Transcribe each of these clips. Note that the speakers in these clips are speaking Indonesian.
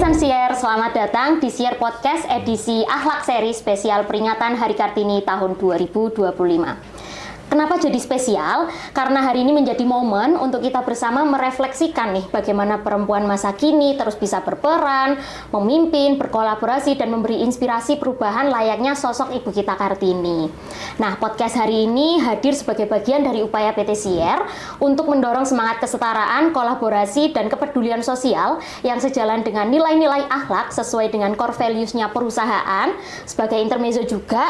Insan Sier, selamat datang di Sier Podcast edisi Akhlak Seri spesial peringatan Hari Kartini tahun 2025. Kenapa jadi spesial? Karena hari ini menjadi momen untuk kita bersama merefleksikan nih bagaimana perempuan masa kini terus bisa berperan, memimpin, berkolaborasi, dan memberi inspirasi perubahan layaknya sosok Ibu kita Kartini. Nah, podcast hari ini hadir sebagai bagian dari upaya PT Sier untuk mendorong semangat kesetaraan, kolaborasi, dan kepedulian sosial yang sejalan dengan nilai-nilai akhlak sesuai dengan core values-nya perusahaan. Sebagai intermezzo juga,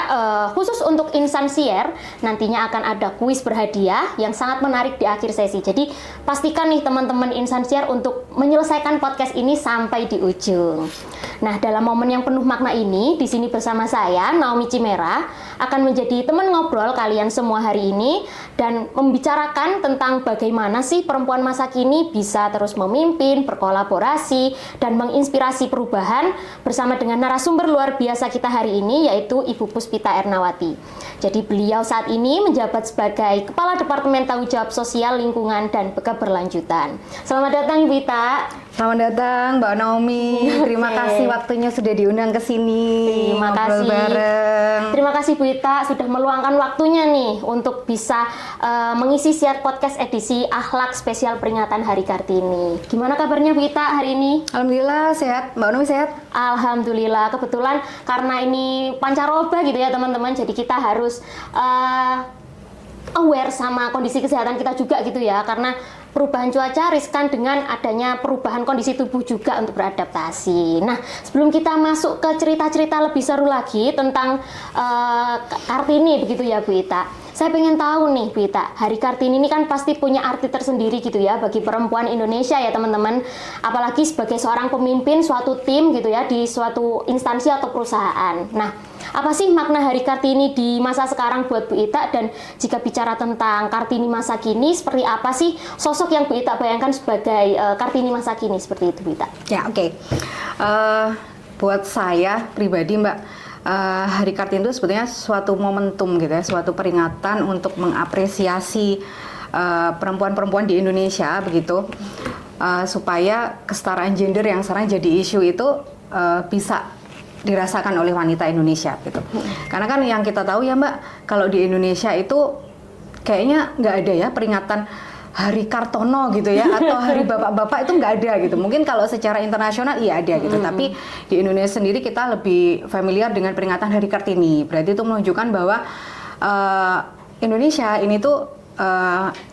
khusus untuk Insan Sier, nantinya akan ada kuis berhadiah yang sangat menarik di akhir sesi. Jadi pastikan nih teman-teman Insan Sier untuk menyelesaikan podcast ini sampai di ujung. Nah, dalam momen yang penuh makna ini, di sini bersama saya, Naomi Chimera, akan menjadi teman ngobrol kalian semua hari ini dan membicarakan tentang bagaimana sih perempuan masa kini bisa terus memimpin, berkolaborasi, dan menginspirasi perubahan bersama dengan narasumber luar biasa kita hari ini, yaitu Ibu Puspita Ernawati. Jadi beliau saat ini menjabat sebagai Kepala Departemen Tanggung Jawab Sosial, Lingkungan, dan Keberlanjutan. Selamat datang, Ibu Ita. Selamat datang, Mbak Naomi. Terima kasih waktunya sudah diundang ke sini. Terima kasih. Bareng. Terima kasih Bu Ita sudah meluangkan waktunya nih untuk bisa mengisi Siar Podcast edisi Akhlak spesial peringatan Hari Kartini. Gimana kabarnya Bu Ita hari ini? Alhamdulillah sehat. Mbak Naomi sehat? Alhamdulillah. Kebetulan karena ini pancaroba gitu ya teman-teman. Jadi kita harus aware sama kondisi kesehatan kita juga gitu ya. Karena perubahan cuaca riskan dengan adanya perubahan kondisi tubuh juga untuk beradaptasi. Nah, sebelum kita masuk ke cerita-cerita lebih seru lagi tentang Kartini begitu ya Bu Ita. Saya pengen tahu nih Bu Ita, Hari Kartini ini kan pasti punya arti tersendiri gitu ya bagi perempuan Indonesia ya teman-teman. Apalagi sebagai seorang pemimpin suatu tim gitu ya di suatu instansi atau perusahaan. Nah, apa sih makna Hari Kartini di masa sekarang buat Bu Ita, dan jika bicara tentang Kartini masa kini, seperti apa sih sosok yang Bu Ita bayangkan sebagai Kartini masa kini seperti itu Bu Ita? Ya, oke. Buat saya pribadi Mbak, Hari Kartini itu sebetulnya suatu momentum gitu ya, suatu peringatan untuk mengapresiasi perempuan-perempuan di Indonesia begitu, supaya kesetaraan gender yang sekarang jadi isu itu bisa dirasakan oleh wanita Indonesia gitu. Karena kan yang kita tahu ya Mbak, kalau di Indonesia itu kayaknya nggak ada ya peringatan Hari Kartono gitu ya, atau Hari Bapak-Bapak itu nggak ada gitu. Mungkin kalau secara internasional iya ada gitu, tapi di Indonesia sendiri kita lebih familiar dengan peringatan Hari Kartini. Berarti itu menunjukkan bahwa Indonesia ini tuh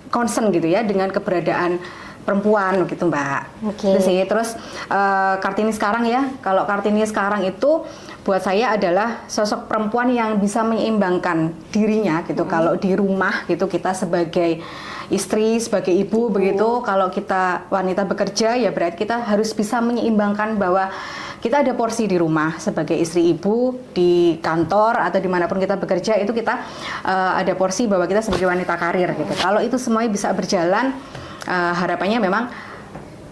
concern gitu ya dengan keberadaan perempuan gitu Mbak. Oke. Terus Kartini sekarang ya, kalau Kartini sekarang itu buat saya adalah sosok perempuan yang bisa menyeimbangkan dirinya gitu. Kalau di rumah gitu kita sebagai istri, sebagai ibu begitu, kalau kita wanita bekerja ya berarti kita harus bisa menyeimbangkan bahwa kita ada porsi di rumah sebagai istri ibu, di kantor atau dimanapun kita bekerja itu kita ada porsi bahwa kita sebagai wanita karir gitu. Kalau itu semuanya bisa berjalan, harapannya memang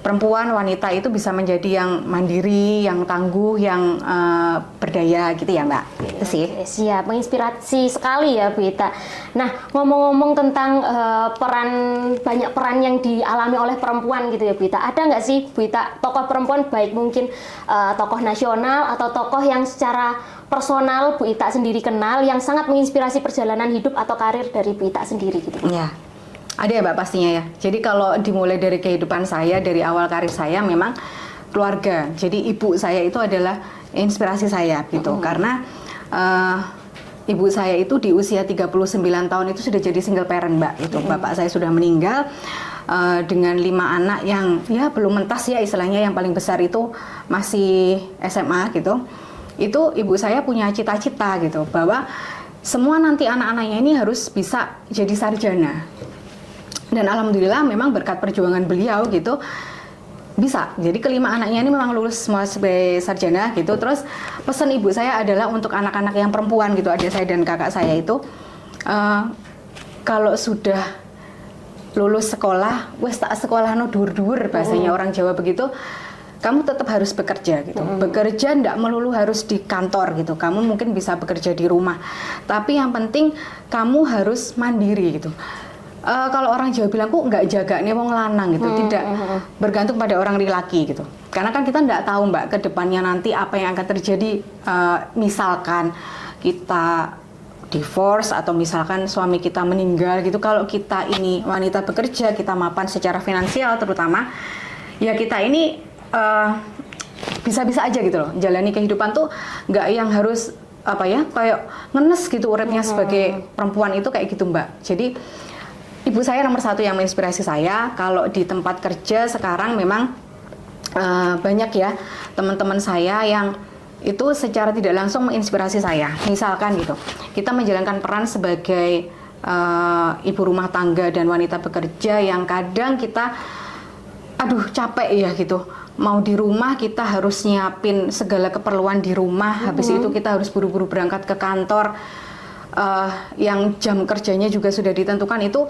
perempuan wanita itu bisa menjadi yang mandiri, yang tangguh, yang berdaya gitu ya Mbak. Itu sih. Siap, menginspirasi sekali ya Bu Ita. Nah, ngomong-ngomong tentang banyak peran yang dialami oleh perempuan gitu ya Bu Ita. Ada nggak sih Bu Ita tokoh perempuan, baik mungkin tokoh nasional atau tokoh yang secara personal Bu Ita sendiri kenal, yang sangat menginspirasi perjalanan hidup atau karir dari Bu Ita sendiri gitu? Ya. Ada ya Mbak pastinya ya. Jadi kalau dimulai dari kehidupan saya, dari awal karir saya memang keluarga. Jadi ibu saya itu adalah inspirasi saya gitu. Karena ibu saya itu di usia 39 tahun itu sudah jadi single parent Mbak. Itu bapak saya sudah meninggal dengan 5 anak yang ya belum mentas ya istilahnya, yang paling besar itu masih SMA gitu. Itu ibu saya punya cita-cita gitu bahwa semua nanti anak-anaknya ini harus bisa jadi sarjana. Dan alhamdulillah memang berkat perjuangan beliau gitu bisa. Jadi kelima anaknya ini memang lulus semua sebagai sarjana gitu. Terus pesan ibu saya adalah untuk anak-anak yang perempuan gitu, adik saya dan kakak saya itu kalau sudah lulus sekolah, wes tak sekolah no dur-dur bahasanya orang Jawa begitu. Kamu tetap harus bekerja gitu. Bekerja ndak melulu harus di kantor gitu. Kamu mungkin bisa bekerja di rumah. Tapi yang penting kamu harus mandiri gitu. Kalau orang Jawa bilang kok nggak jaga nih wong lanang gitu, tidak bergantung pada orang laki gitu. Karena kan kita nggak tahu Mbak ke depannya nanti apa yang akan terjadi, misalkan kita divorce atau misalkan suami kita meninggal gitu. Kalau kita ini wanita bekerja, kita mapan secara finansial terutama, ya kita ini bisa-bisa aja gitu loh. Jalani kehidupan tuh nggak yang harus apa ya, kayak ngenes gitu uripnya sebagai perempuan itu kayak gitu Mbak. Jadi ibu saya nomor satu yang menginspirasi saya. Kalau di tempat kerja sekarang memang banyak ya teman-teman saya yang itu secara tidak langsung menginspirasi saya. Misalkan gitu, kita menjalankan peran sebagai ibu rumah tangga dan wanita bekerja yang kadang kita aduh capek ya gitu. Mau di rumah kita harus nyiapin segala keperluan di rumah, habis itu kita harus buru-buru berangkat ke kantor yang jam kerjanya juga sudah ditentukan, itu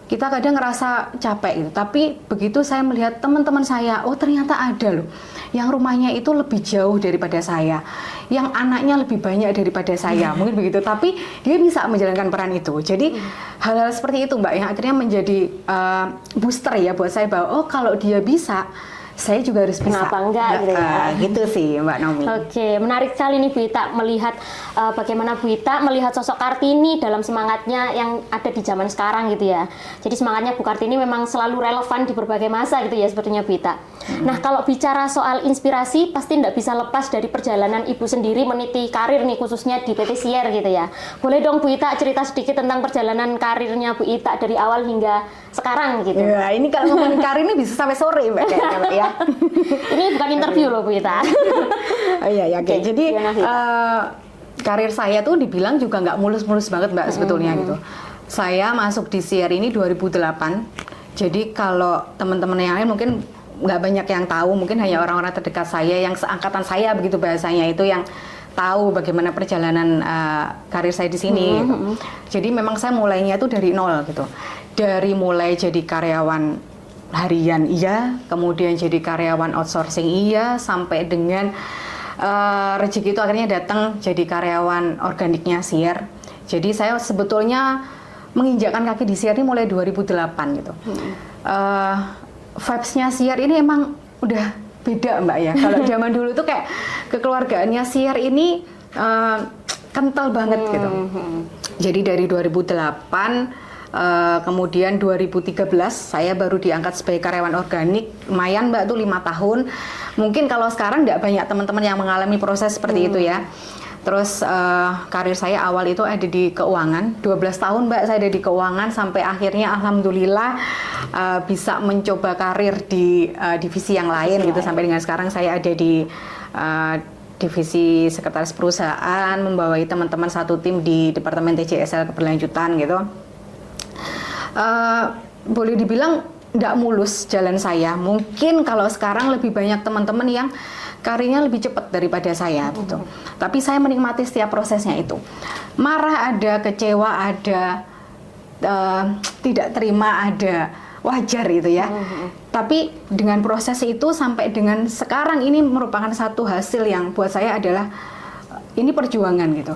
kita kadang ngerasa capek gitu. Tapi begitu saya melihat teman-teman saya, oh ternyata ada loh yang rumahnya itu lebih jauh daripada saya, yang anaknya lebih banyak daripada saya, mungkin begitu, tapi dia bisa menjalankan peran itu. Jadi hal-hal seperti itu Mbak yang akhirnya menjadi booster ya buat saya bahwa oh kalau dia bisa, saya juga harus bisa. Kenapa enggak gitu ya? Gitu sih Mbak Nomi. Oke, menarik sekali nih Bu Ita melihat bagaimana Bu Ita melihat sosok Kartini dalam semangatnya yang ada di zaman sekarang gitu ya. Jadi semangatnya Bu Kartini memang selalu relevan di berbagai masa gitu ya sepertinya Bu Ita. Nah kalau bicara soal inspirasi pasti tidak bisa lepas dari perjalanan Ibu sendiri meniti karir nih khususnya di PT Sier gitu ya. Boleh dong Bu Ita cerita sedikit tentang perjalanan karirnya Bu Ita dari awal hingga sekarang gitu. Ya, ini kalau ngomongin karir ini bisa sampai sore Mbak kayaknya Mbak ya. Ini bukan interview loh Bu Ita. Oh iya ya, oke. Jadi karir saya tuh dibilang juga nggak mulus-mulus banget Mbak sebetulnya gitu. Saya masuk di Sier ini 2008. Jadi kalau teman-teman yang lain mungkin nggak banyak yang tahu, mungkin hanya orang-orang terdekat saya yang seangkatan saya begitu bahasanya itu yang tahu bagaimana perjalanan karir saya di sini. Gitu. Jadi memang saya mulainya itu dari nol gitu. Dari mulai jadi karyawan harian iya, kemudian jadi karyawan outsourcing iya, sampai dengan rezeki itu akhirnya datang jadi karyawan organiknya Sier. Jadi saya sebetulnya menginjakkan kaki di Sier ini mulai 2008 gitu. Vibes-nya Sier ini emang udah beda Mbak ya. Kalau zaman dulu tuh kayak kekeluargaannya Sier ini kental banget gitu. Jadi dari 2008 kemudian 2013 saya baru diangkat sebagai karyawan organik, lumayan Mbak tuh 5 tahun. Mungkin kalau sekarang nggak banyak teman-teman yang mengalami proses seperti itu ya. Terus karir saya awal itu ada di keuangan, 12 tahun Mbak saya ada di keuangan sampai akhirnya alhamdulillah bisa mencoba karir di divisi yang lain gitu sampai dengan sekarang saya ada di divisi sekretaris perusahaan, membawai teman-teman satu tim di Departemen TJSL keberlanjutan gitu. Boleh dibilang nggak mulus jalan saya. Mungkin kalau sekarang lebih banyak teman-teman yang karirnya lebih cepat daripada saya gitu. Tapi saya menikmati setiap prosesnya itu. Marah ada, kecewa ada, tidak terima ada, wajar itu ya. Tapi dengan proses itu sampai dengan sekarang ini merupakan satu hasil yang buat saya adalah ini perjuangan gitu.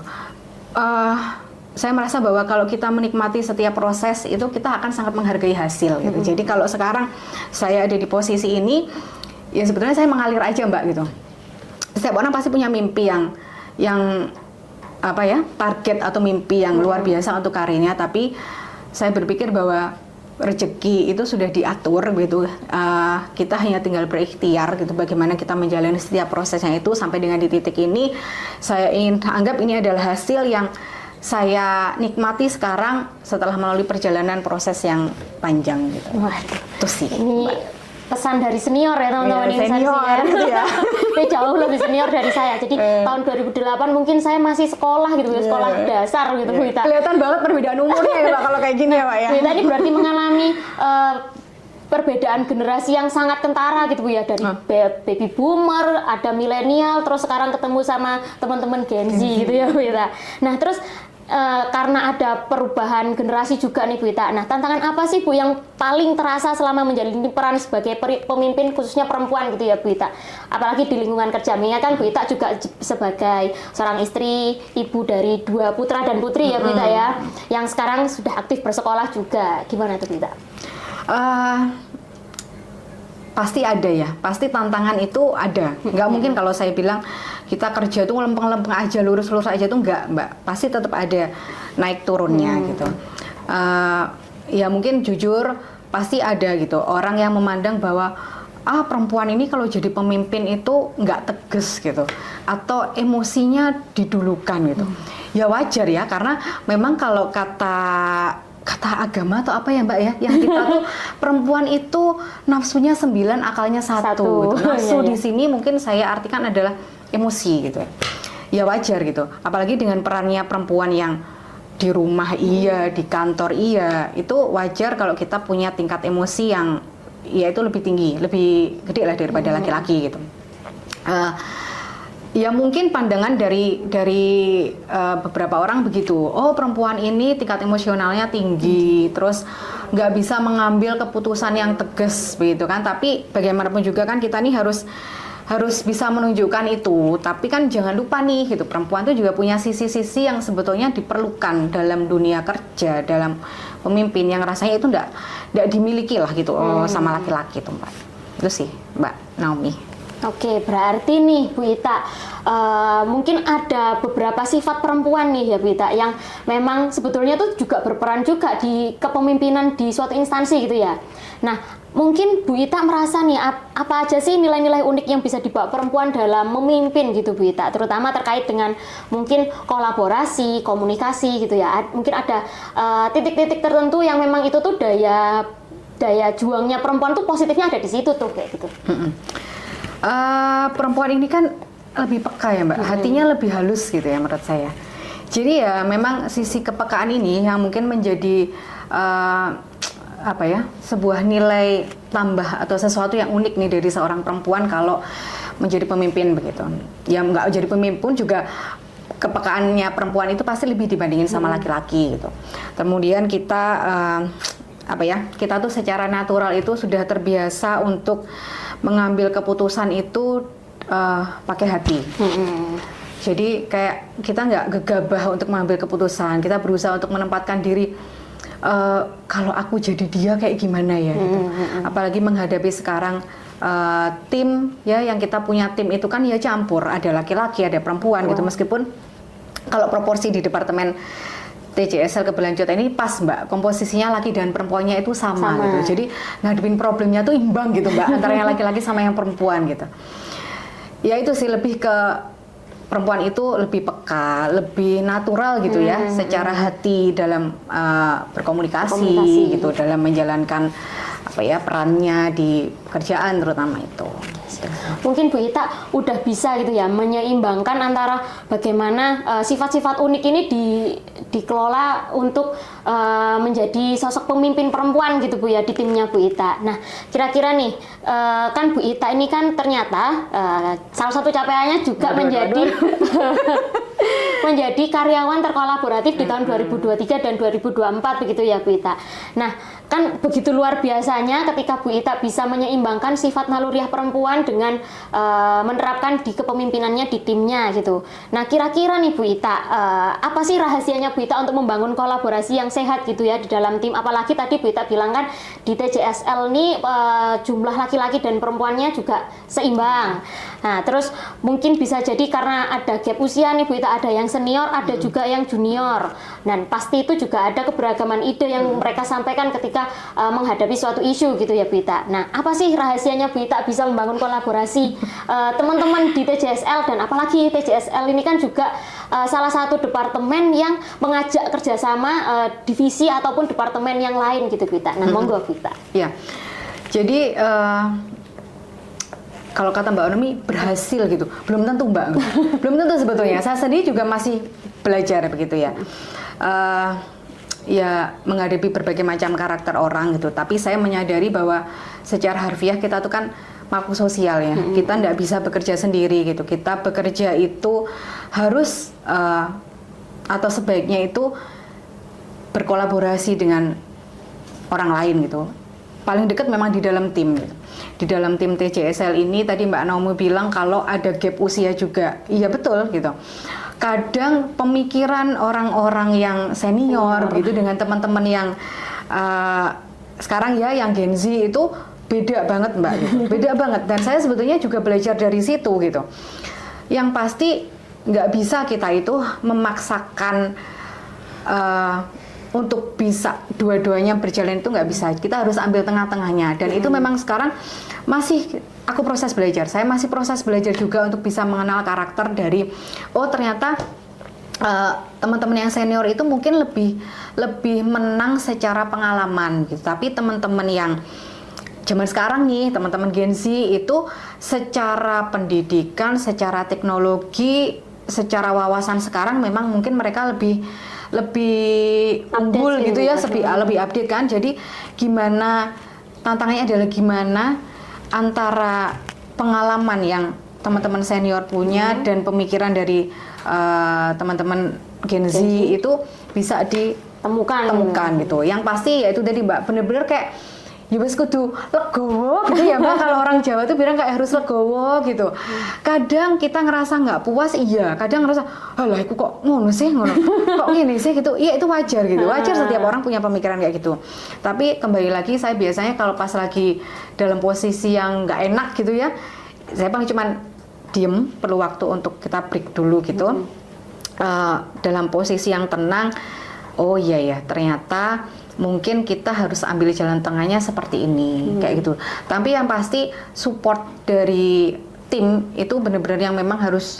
Saya merasa bahwa kalau kita menikmati setiap proses itu kita akan sangat menghargai hasil gitu. Jadi kalau sekarang saya ada di posisi ini, ya sebetulnya saya mengalir aja Mbak gitu. Setiap orang pasti punya mimpi yang apa ya, target atau mimpi yang luar biasa untuk karirnya. Tapi saya berpikir bahwa rezeki itu sudah diatur gitu. Kita hanya tinggal berikhtiar gitu bagaimana kita menjalani setiap prosesnya itu sampai dengan di titik ini. Saya ingin anggap ini adalah hasil yang saya nikmati sekarang setelah melalui perjalanan proses yang panjang gitu. Waduh, itu sih. Ini pesan dari senior ya teman-teman ini senior ya. Dia jauh lebih senior dari saya. Jadi tahun 2008 mungkin saya masih sekolah gitu ya, sekolah dasar gitu Bu Ita. Kelihatan banget perbedaan umurnya ya Pak kalau kayak gini ya Pak ya. Bu Ita ini berarti mengalami perbedaan generasi yang sangat kentara gitu Bu ya, dari baby boomer, ada milenial, terus sekarang ketemu sama teman-teman Gen Z gitu ya Bu Ita. Nah terus karena ada perubahan generasi juga nih Bu Ita. Nah tantangan apa sih Bu yang paling terasa selama menjalani peran sebagai pemimpin khususnya perempuan gitu ya Bu Ita? Apalagi di lingkungan kerja, mengingat kan Bu Ita juga sebagai seorang istri, ibu dari 2 putra dan putri ya Bu Ita ya, yang sekarang sudah aktif bersekolah juga. Gimana tuh Bu Ita? pasti ada ya, pasti tantangan itu ada. Nggak mungkin kalau saya bilang kita kerja tuh lempeng-lempeng aja, lurus-lurus aja tuh nggak, Mbak. Pasti tetap ada naik turunnya gitu. Ya mungkin jujur pasti ada gitu orang yang memandang bahwa perempuan ini kalau jadi pemimpin itu nggak tegas gitu, atau emosinya didulukan gitu. Ya wajar ya, karena memang kalau kata agama atau apa ya Mbak ya, yang kita tuh perempuan itu nafsunya 9, akalnya 1 gitu. Nafsu di sini mungkin saya artikan adalah emosi gitu. Ya wajar gitu. Apalagi dengan perannya perempuan yang di rumah iya, di kantor iya, itu wajar kalau kita punya tingkat emosi yang ya itu lebih tinggi, lebih gede lah daripada laki-laki gitu. Ya mungkin pandangan dari beberapa orang begitu. Oh, perempuan ini tingkat emosionalnya tinggi, terus nggak bisa mengambil keputusan yang tegas begitu kan. Tapi bagaimanapun juga kan kita nih harus bisa menunjukkan itu. Tapi kan jangan lupa nih gitu, perempuan itu juga punya sisi-sisi yang sebetulnya diperlukan dalam dunia kerja, dalam pemimpin yang rasanya itu nggak dimiliki lah gitu sama laki-laki tuh Mbak. Itu sih Mbak Naomi. Oke, berarti nih Bu Ita, mungkin ada beberapa sifat perempuan nih ya Bu Ita, yang memang sebetulnya tuh juga berperan juga di kepemimpinan di suatu instansi gitu ya. Nah, mungkin Bu Ita merasa nih, apa aja sih nilai-nilai unik yang bisa dibawa perempuan dalam memimpin gitu Bu Ita, terutama terkait dengan mungkin kolaborasi, komunikasi gitu ya. Mungkin ada titik-titik tertentu yang memang itu tuh daya juangnya perempuan tuh positifnya ada di situ tuh kayak gitu. Perempuan ini kan lebih peka ya Mbak, hatinya lebih halus gitu ya menurut saya. Jadi ya memang sisi kepekaan ini yang mungkin menjadi sebuah nilai tambah atau sesuatu yang unik nih dari seorang perempuan kalau menjadi pemimpin begitu. Ya nggak jadi pemimpin pun juga kepekaannya perempuan itu pasti lebih dibandingin sama laki-laki gitu. Kemudian kita kita tuh secara natural itu sudah terbiasa untuk mengambil keputusan itu pakai hati. Jadi kayak kita nggak gegabah untuk mengambil keputusan, kita berusaha untuk menempatkan diri kalau aku jadi dia kayak gimana ya gitu. Apalagi menghadapi sekarang tim ya, yang kita punya tim itu kan ya campur, ada laki-laki, ada perempuan gitu. Meskipun kalau proporsi di departemen TJSL keberlanjutan ini pas Mbak, komposisinya laki dan perempuannya itu sama. Gitu. Jadi ngadepin problemnya tuh imbang gitu Mbak, antara yang laki-laki sama yang perempuan gitu. Ya itu sih, lebih ke perempuan itu lebih peka, lebih natural gitu ya, secara hati dalam berkomunikasi gitu, dalam menjalankan perannya di pekerjaan terutama itu. Mungkin Bu Ita udah bisa gitu ya menyeimbangkan antara bagaimana sifat-sifat unik ini dikelola untuk menjadi sosok pemimpin perempuan gitu Bu ya di timnya Bu Ita. Nah, kira-kira nih kan Bu Ita ini kan ternyata salah satu capaiannya juga menjadi karyawan terkolaboratif di tahun 2023 dan 2024 begitu ya Bu Ita. Nah, kan begitu luar biasanya ketika Bu Ita bisa menyeimbangkan sifat naluriah perempuan dengan menerapkan di kepemimpinannya di timnya gitu. Nah, kira-kira nih Bu Ita, apa sih rahasianya Bu Ita untuk membangun kolaborasi yang sehat gitu ya di dalam tim? Apalagi tadi Bu Ita bilang kan di TJSL nih jumlah laki-laki dan perempuannya juga seimbang. Nah, terus mungkin bisa jadi karena ada gap usia nih Bu Ita, ada yang senior, ada juga yang junior. Dan pasti itu juga ada keberagaman ide yang mereka sampaikan ketika menghadapi suatu isu gitu ya Bu Ita. Nah, apa sih rahasianya Bu Ita bisa membangun kolaborasi teman-teman di TJSL, dan apalagi TJSL ini kan juga salah satu departemen yang mengajak kerjasama divisi ataupun departemen yang lain gitu Bu Ita. Nah, monggo Bu Ita. Ya, jadi kalau kata Mbak Naomi berhasil gitu, belum tentu Mbak, belum tentu sebetulnya. Saya sendiri juga masih belajar begitu ya. Ya menghadapi berbagai macam karakter orang gitu. Tapi saya menyadari bahwa secara harfiah kita tuh kan makhluk sosial ya. Kita nggak bisa bekerja sendiri gitu. Kita bekerja itu harus atau sebaiknya itu berkolaborasi dengan orang lain gitu. Paling dekat memang di dalam tim gitu. Di dalam tim TJSL ini tadi Mbak Naomi bilang kalau ada gap usia juga. Iya betul gitu. Kadang pemikiran orang-orang yang senior begitu dengan teman-teman yang sekarang ya yang Gen Z itu beda banget Mbak gitu. Beda banget, dan saya sebetulnya juga belajar dari situ gitu. Yang pasti nggak bisa kita itu memaksakan untuk bisa dua-duanya berjalan, itu nggak bisa. Kita harus ambil tengah-tengahnya, dan itu memang sekarang masih aku proses belajar. Saya masih proses belajar juga untuk bisa mengenal karakter dari, oh ternyata teman-teman yang senior itu mungkin lebih menang secara pengalaman gitu. Tapi teman-teman yang zaman sekarang nih, teman-teman Gen Z itu secara pendidikan, secara teknologi, secara wawasan sekarang memang mungkin mereka lebih unggul gitu ya, lebih update kan. Jadi gimana, tantangannya adalah gimana antara pengalaman yang teman-teman senior punya dan pemikiran dari teman-teman Gen Z itu bisa ditemukan gitu. Yang pasti ya itu tadi Mbak, bener-bener kayak ya wis kudu legowo gitu ya Mbak. Kalau orang Jawa tuh bilang kayak harus legowo gitu. Kadang kita ngerasa nggak puas, iya. Kadang ngerasa, alah aku kok ngono sih, kok gini sih gitu. Iya itu wajar gitu. Wajar setiap orang punya pemikiran kayak gitu. Tapi kembali lagi, saya biasanya kalau pas lagi dalam posisi yang nggak enak gitu ya, saya paling cuman diem, perlu waktu untuk kita break dulu gitu. Dalam posisi yang tenang, oh iya ya ternyata mungkin kita harus ambil jalan tengahnya seperti ini, kayak gitu. Tapi yang pasti support dari tim itu benar-benar yang memang harus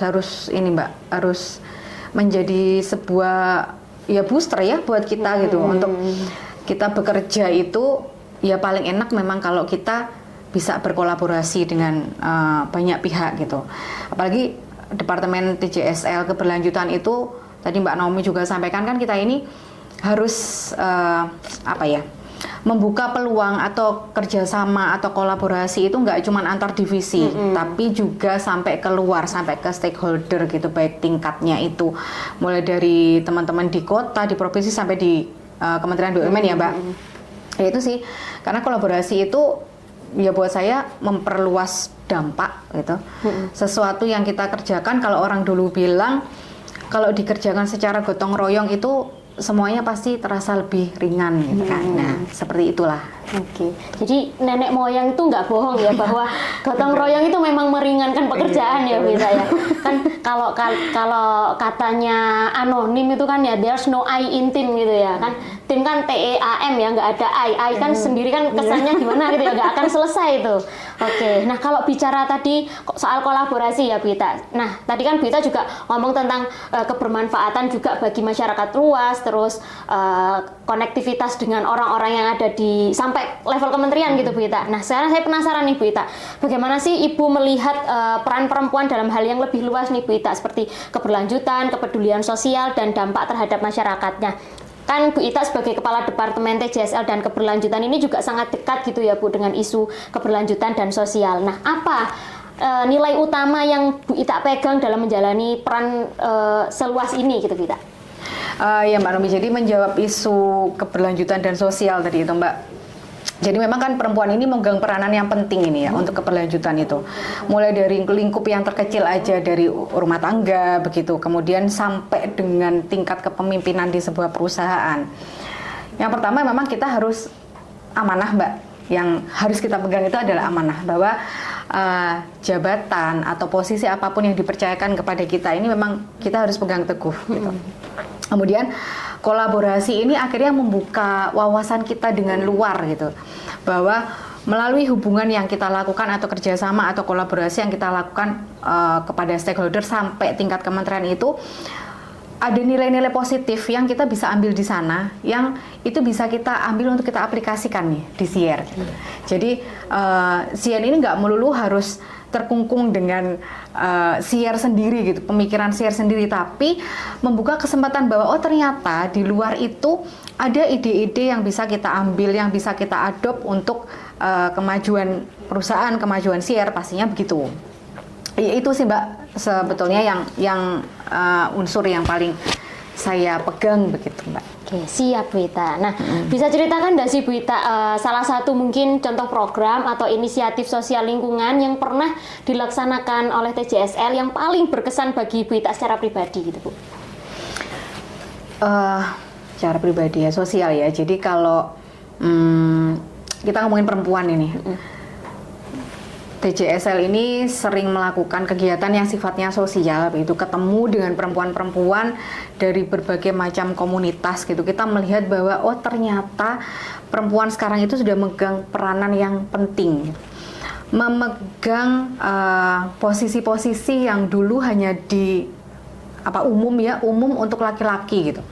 ini Mbak, harus menjadi sebuah ya booster ya buat kita gitu. Untuk kita bekerja itu ya paling enak memang kalau kita bisa berkolaborasi dengan banyak pihak gitu. Apalagi Departemen TJSL keberlanjutan itu tadi Mbak Naomi juga sampaikan kan, kita ini harus membuka peluang atau kerjasama atau kolaborasi itu nggak cuma antar divisi, tapi juga sampai keluar, sampai ke stakeholder gitu, baik tingkatnya itu mulai dari teman-teman di kota, di provinsi sampai di Kementerian BUMN ya Mbak. Ya itu sih, karena kolaborasi itu ya buat saya memperluas dampak gitu. Sesuatu yang kita kerjakan, kalau orang dulu bilang kalau dikerjakan secara gotong royong itu semuanya pasti terasa lebih ringan gitu kan. Nah, seperti itulah. Oke. Jadi nenek moyang itu nggak bohong ya bahwa gotong royong itu memang meringankan pekerjaan ya Bita ya. Kan kalau katanya anonim itu kan ya there's no I in team gitu ya kan. Tim kan TEAM ya, nggak ada I kan sendiri kan kesannya gimana gitu ya, nggak akan selesai itu. Oke, nah kalau bicara tadi soal kolaborasi ya Bita. Nah tadi kan Bita juga ngomong tentang kebermanfaatan juga bagi masyarakat luas, terus konektivitas dengan orang-orang yang ada di sampai level kementerian gitu Bita. Nah sekarang saya penasaran nih Bita, bagaimana sih Ibu melihat peran perempuan dalam hal yang lebih luas nih Bita, seperti keberlanjutan, kepedulian sosial, dan dampak terhadap masyarakatnya. Kan Bu Ita sebagai Kepala Departemen TJSL dan Keberlanjutan ini juga sangat dekat gitu ya Bu dengan isu keberlanjutan dan sosial. Nah apa nilai utama yang Bu Ita pegang dalam menjalani peran seluas ini gitu Bu Ita? Ya Mbak Nomi, jadi menjawab isu keberlanjutan dan sosial tadi itu Mbak. Jadi memang kan perempuan ini memegang peranan yang penting ini ya untuk keberlanjutan itu. Mulai dari lingkup yang terkecil aja, dari rumah tangga begitu, kemudian sampai dengan tingkat kepemimpinan di sebuah perusahaan. Yang pertama memang kita harus amanah Mbak. Yang harus kita pegang itu adalah amanah, bahwa jabatan atau posisi apapun yang dipercayakan kepada kita ini memang kita harus pegang teguh gitu. Kemudian kolaborasi ini akhirnya membuka wawasan kita dengan luar gitu, bahwa melalui hubungan yang kita lakukan atau kerjasama atau kolaborasi yang kita lakukan kepada stakeholder sampai tingkat kementerian itu ada nilai-nilai positif yang kita bisa ambil di sana, yang itu bisa kita ambil untuk kita aplikasikan nih di SIER. Jadi SIER ini nggak melulu harus terkungkung dengan SIER sendiri gitu, pemikiran SIER sendiri, tapi membuka kesempatan bahwa oh ternyata di luar itu ada ide-ide yang bisa kita ambil, yang bisa kita adopt untuk kemajuan perusahaan, kemajuan SIER, pastinya begitu. Itu sih Mbak sebetulnya yang unsur yang paling saya pegang begitu Mbak. Oke, siap Bu Ita. Nah, bisa ceritakan nggak sih Bu Ita salah satu mungkin contoh program atau inisiatif sosial lingkungan yang pernah dilaksanakan oleh TJSL yang paling berkesan bagi Bu Ita secara pribadi gitu Bu? Secara pribadi ya, sosial ya. Jadi kalau kita ngomongin perempuan ini, TJSL ini sering melakukan kegiatan yang sifatnya sosial, begitu, ketemu dengan perempuan-perempuan dari berbagai macam komunitas gitu. Kita melihat bahwa oh ternyata perempuan sekarang itu sudah memegang peranan yang penting, memegang posisi-posisi yang dulu hanya umum untuk laki-laki gitu.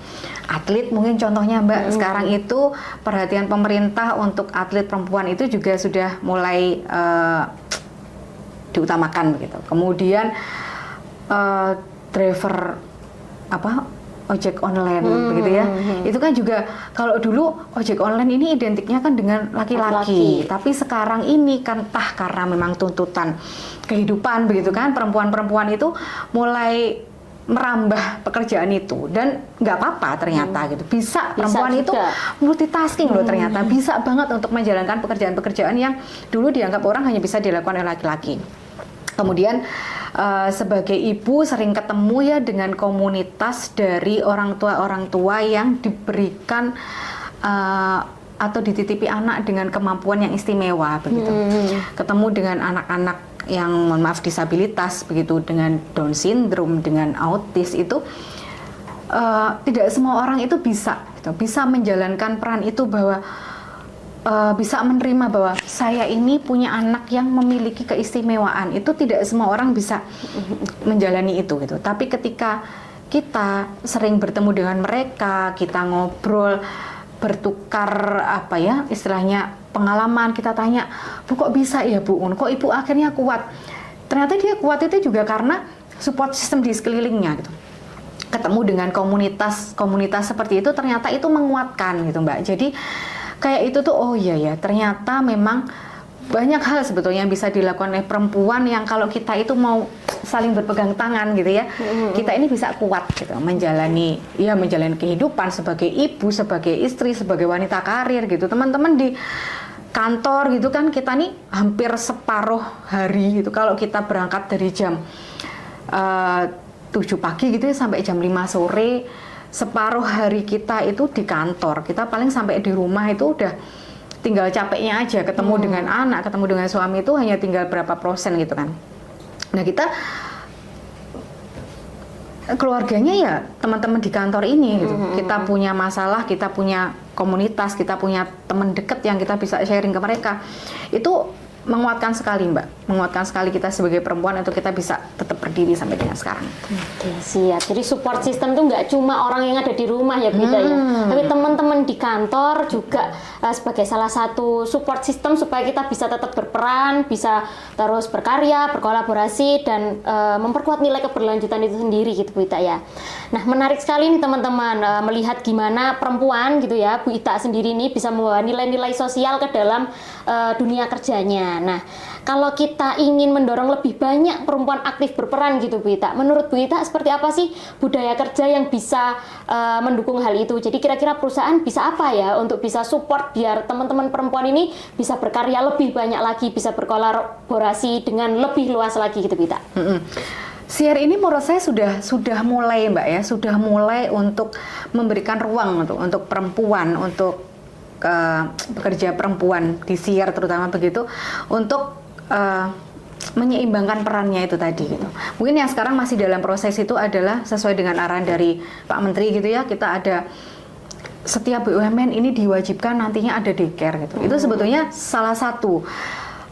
Atlet mungkin contohnya Mbak, sekarang itu perhatian pemerintah untuk atlet perempuan itu juga sudah mulai diutamakan begitu. Kemudian driver ojek online begitu ya. Itu kan juga kalau dulu ojek online ini identiknya kan dengan laki-laki. Tapi sekarang ini kan karena memang tuntutan kehidupan begitu kan, perempuan-perempuan itu mulai merambah pekerjaan itu, dan nggak apa-apa ternyata gitu, bisa perempuan itu multitasking loh, ternyata bisa banget untuk menjalankan pekerjaan-pekerjaan yang dulu dianggap orang hanya bisa dilakukan oleh laki-laki. Kemudian sebagai ibu sering ketemu ya dengan komunitas dari orang tua yang diberikan atau dititipi anak dengan kemampuan yang istimewa begitu. Ketemu dengan anak-anak yang mohon maaf disabilitas begitu, dengan Down syndrome, dengan autis, itu tidak semua orang itu bisa menjalankan peran itu, bahwa bisa menerima bahwa saya ini punya anak yang memiliki keistimewaan. Itu tidak semua orang bisa menjalani itu gitu. Tapi ketika kita sering bertemu dengan mereka, kita ngobrol, bertukar istilahnya pengalaman, kita tanya, Bu kok bisa ya Bu, kok Ibu akhirnya kuat? Ternyata dia kuat itu juga karena support system di sekelilingnya gitu. Ketemu dengan komunitas seperti itu, ternyata itu menguatkan gitu Mbak. Jadi kayak itu tuh, oh iya ya, ternyata memang banyak hal sebetulnya yang bisa dilakukan oleh perempuan yang kalau kita itu mau saling berpegang tangan gitu ya, kita ini bisa kuat gitu menjalani kehidupan sebagai ibu, sebagai istri, sebagai wanita karir gitu. Teman-teman di kantor gitu kan, kita nih hampir separuh hari gitu kalau kita berangkat dari jam 7 pagi gitu ya sampai jam 5 sore, separuh hari kita itu di kantor. Kita paling sampai di rumah itu udah tinggal capeknya aja, ketemu dengan anak, ketemu dengan suami itu hanya tinggal berapa persen gitu kan. Nah kita keluarganya ya teman-teman di kantor ini gitu. Kita punya masalah, kita punya komunitas, kita punya teman dekat yang kita bisa sharing ke mereka. Itu menguatkan sekali Mbak, menguatkan sekali kita sebagai perempuan untuk kita bisa tetap berdiri sampai dengan sekarang. Oke, siap. Jadi support system tuh nggak cuma orang yang ada di rumah ya Bu Ita ya, tapi teman-teman di kantor juga sebagai salah satu support system supaya kita bisa tetap berperan, bisa terus berkarya, berkolaborasi, dan memperkuat nilai keberlanjutan itu sendiri gitu Bu Ita ya. Nah menarik sekali nih teman-teman melihat gimana perempuan gitu ya, Bu Ita sendiri ini bisa membawa nilai-nilai sosial ke dalam dunia kerjanya. Nah, kalau kita ingin mendorong lebih banyak perempuan aktif berperan gitu Bu Ita, menurut Bu Ita seperti apa sih budaya kerja yang bisa mendukung hal itu? Jadi kira-kira perusahaan bisa apa ya untuk bisa support biar teman-teman perempuan ini bisa berkarya lebih banyak lagi, bisa berkolaborasi dengan lebih luas lagi gitu Bu Ita? Share ini menurut saya sudah mulai Mbak ya, sudah mulai untuk memberikan ruang untuk perempuan, untuk pekerja perempuan di SIAR terutama begitu, untuk menyeimbangkan perannya itu tadi gitu. Mungkin yang sekarang masih dalam proses itu adalah sesuai dengan arahan dari Pak Menteri gitu ya, kita ada setiap BUMN ini diwajibkan nantinya ada daycare gitu. Itu sebetulnya salah satu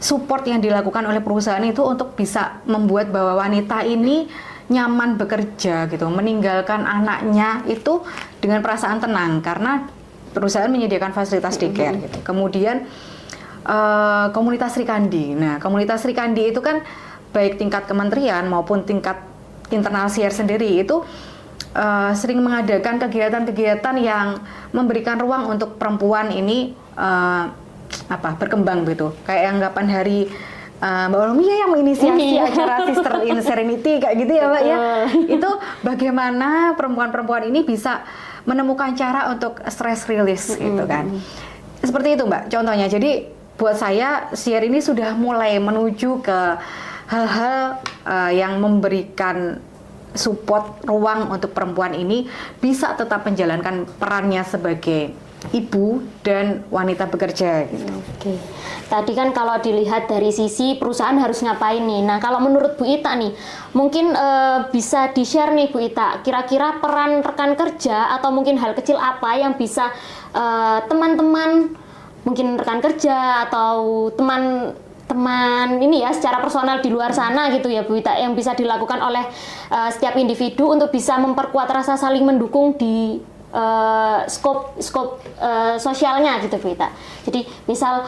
support yang dilakukan oleh perusahaan itu untuk bisa membuat bahwa wanita ini nyaman bekerja gitu, meninggalkan anaknya itu dengan perasaan tenang karena perusahaan menyediakan fasilitas daycare gitu. Kemudian komunitas Sri Kandi. Nah, komunitas Sri Kandi itu kan baik tingkat kementerian maupun tingkat internal SIAR sendiri itu sering mengadakan kegiatan-kegiatan yang memberikan ruang untuk perempuan ini berkembang gitu. Kayak anggapan hari Mbak Olumia yang menginisiasi acara Sister in Serenity kayak gitu ya Mbak ya. Itu bagaimana perempuan-perempuan ini bisa menemukan cara untuk stress release gitu kan. Seperti itu Mbak contohnya. Jadi buat saya SIAR ini sudah mulai menuju ke hal-hal yang memberikan support ruang untuk perempuan ini bisa tetap menjalankan perannya sebagai ibu dan wanita bekerja gitu. Oke. Tadi kan kalau dilihat dari sisi perusahaan harus ngapain nih. Nah, kalau menurut Bu Ita nih, mungkin bisa di-share nih Bu Ita, kira-kira peran rekan kerja atau mungkin hal kecil apa yang bisa teman-teman, mungkin rekan kerja atau teman ini ya secara personal di luar sana gitu ya Bu Ita, yang bisa dilakukan oleh setiap individu untuk bisa memperkuat rasa saling mendukung di skop sosialnya gitu Bu Ita. Jadi misal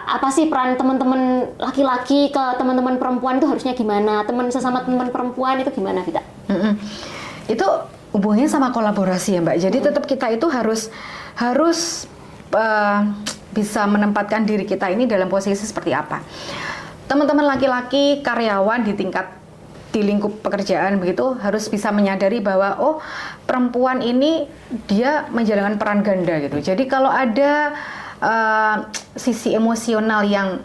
apa sih peran teman-teman laki-laki ke teman-teman perempuan itu harusnya gimana? Sesama teman perempuan itu gimana Bu Ita? Itu hubungannya sama kolaborasi ya Mbak. Jadi tetap kita itu harus bisa menempatkan diri kita ini dalam posisi seperti apa. Teman-teman laki-laki karyawan di lingkup pekerjaan begitu harus bisa menyadari bahwa oh perempuan ini dia menjalankan peran ganda gitu. Jadi kalau ada sisi emosional yang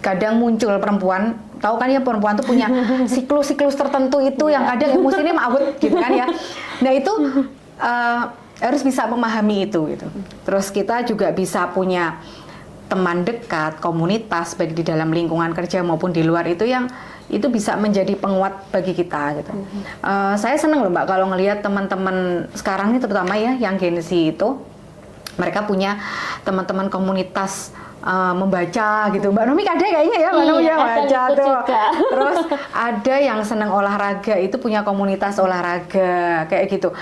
kadang muncul perempuan, tahu kan ya perempuan tuh punya siklus tertentu itu yang kadang emosinya maut gitu kan ya. Nah itu harus bisa memahami itu gitu. Terus kita juga bisa punya teman dekat, komunitas baik di dalam lingkungan kerja maupun di luar itu yang itu bisa menjadi penguat bagi kita gitu. Saya senang loh Mbak kalau ngelihat teman-teman sekarang ini terutama ya yang Gen Z itu mereka punya teman-teman komunitas membaca gitu. Mbak Nomi ada kayaknya ya, Mbak Nomi ya baca tuh. Terus ada yang senang olahraga itu punya komunitas olahraga kayak gitu.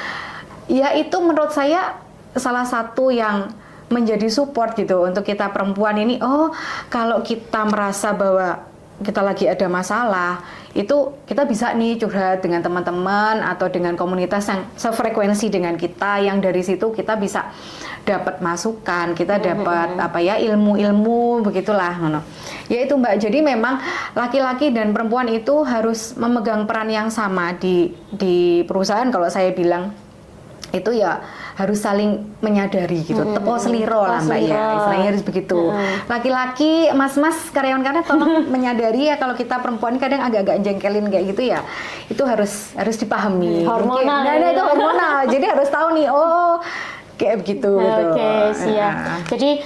Ya itu menurut saya salah satu yang menjadi support gitu untuk kita perempuan ini. Oh kalau kita merasa bahwa kita lagi ada masalah, itu kita bisa nih curhat dengan teman-teman atau dengan komunitas yang sefrekuensi dengan kita, yang dari situ kita bisa dapat masukan, kita dapat ilmu-ilmu begitulah. Ya itu Mbak, jadi memang laki-laki dan perempuan itu harus memegang peran yang sama di perusahaan. Kalau saya bilang itu ya harus saling menyadari gitu, tepo seliro lah Mbak ya, istilahnya harus begitu. Laki-laki, mas-mas, karyawan-karyawan tolong menyadari ya kalau kita perempuan kadang agak-agak jengkelin kayak gitu ya, itu harus dipahami. Hormonal. Nah itu hormonal, jadi harus tahu nih, oh kayak begitu. Oke, siap. Jadi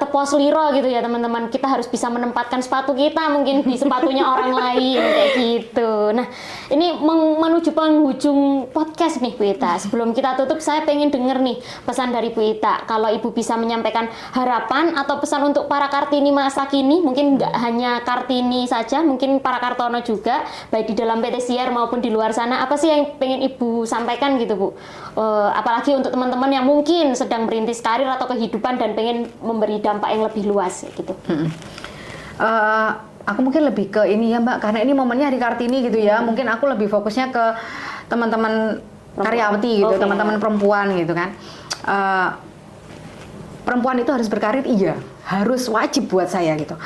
tepo seliro gitu ya teman-teman. Kita harus bisa menempatkan sepatu kita mungkin di sepatunya orang lain kayak gitu. Nah, ini menuju penghujung podcast nih Bu Ita. Sebelum kita tutup, saya pengen denger nih pesan dari Bu Ita. Kalau Ibu bisa menyampaikan harapan atau pesan untuk para Kartini masa kini, mungkin nggak hanya Kartini saja, mungkin para Kartono juga, baik di dalam PT Siar maupun di luar sana. Apa sih yang pengen Ibu sampaikan gitu Bu? Apalagi untuk teman-teman yang mungkin sedang merintis karir atau kehidupan dan pengen memberi dampak yang lebih luas gitu. Aku mungkin lebih ke ini ya Mbak, karena ini momennya Hari Kartini gitu ya. Mungkin aku lebih fokusnya ke teman-teman karyawati gitu, teman-teman perempuan gitu kan. Perempuan itu harus berkarir, iya, harus wajib buat saya gitu.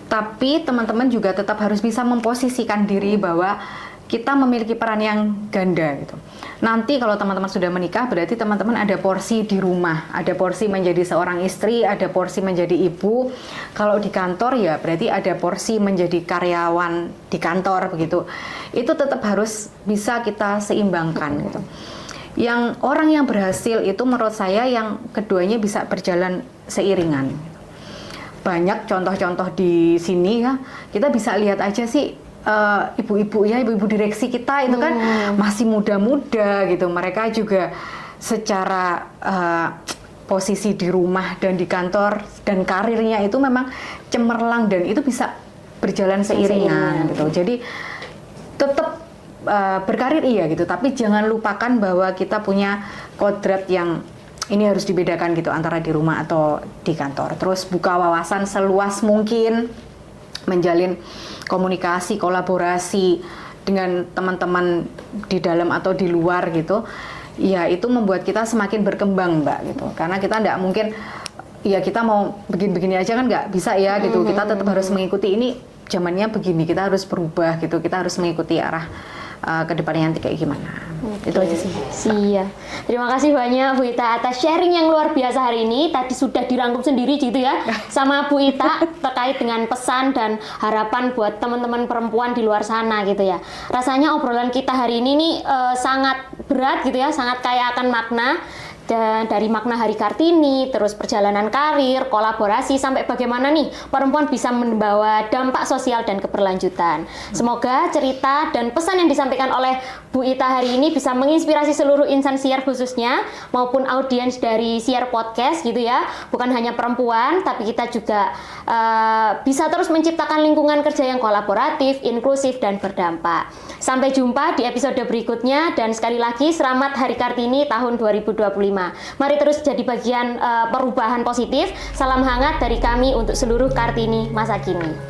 Tapi teman-teman juga tetap harus bisa memposisikan diri bahwa kita memiliki peran yang ganda gitu. Nanti kalau teman-teman sudah menikah, berarti teman-teman ada porsi di rumah, ada porsi menjadi seorang istri, ada porsi menjadi ibu. Kalau di kantor ya berarti ada porsi menjadi karyawan di kantor begitu. Itu tetap harus bisa kita seimbangkan gitu. Yang orang yang berhasil itu menurut saya yang keduanya bisa berjalan seiringan. Banyak contoh-contoh di sini ya, kita bisa lihat aja sih. Ibu-ibu direksi kita itu kan masih muda-muda gitu. Mereka juga secara posisi di rumah dan di kantor dan karirnya itu memang cemerlang dan itu bisa berjalan seiringan gitu. Jadi tetap berkarir iya gitu, tapi jangan lupakan bahwa kita punya kodrat yang ini harus dibedakan gitu antara di rumah atau di kantor. Terus buka wawasan seluas mungkin, menjalin komunikasi, kolaborasi dengan teman-teman di dalam atau di luar gitu, ya itu membuat kita semakin berkembang Mbak gitu. Karena kita nggak mungkin, ya kita mau begini-begini aja kan nggak bisa ya gitu. Kita tetap harus mengikuti ini zamannya begini, kita harus berubah gitu. Kita harus mengikuti arah kedepannya nanti kayak gimana. Itu aja sih. Siap. Terima kasih banyak Bu Ita atas sharing yang luar biasa hari ini. Tadi sudah dirangkum sendiri gitu ya sama Bu Ita terkait dengan pesan dan harapan buat teman-teman perempuan di luar sana gitu ya. Rasanya obrolan kita hari ini nih sangat berat gitu ya, sangat kaya akan makna. Dan dari makna Hari Kartini, terus perjalanan karir, kolaborasi, sampai bagaimana nih perempuan bisa membawa dampak sosial dan keberlanjutan. Semoga cerita dan pesan yang disampaikan oleh Bu Ita hari ini bisa menginspirasi seluruh insan siar khususnya, maupun audiens dari siar podcast gitu ya. Bukan hanya perempuan, tapi kita juga bisa terus menciptakan lingkungan kerja yang kolaboratif, inklusif, dan berdampak. Sampai jumpa di episode berikutnya, dan sekali lagi selamat Hari Kartini tahun 2025. Mari terus jadi bagian perubahan positif. Salam hangat dari kami untuk seluruh Kartini masa kini.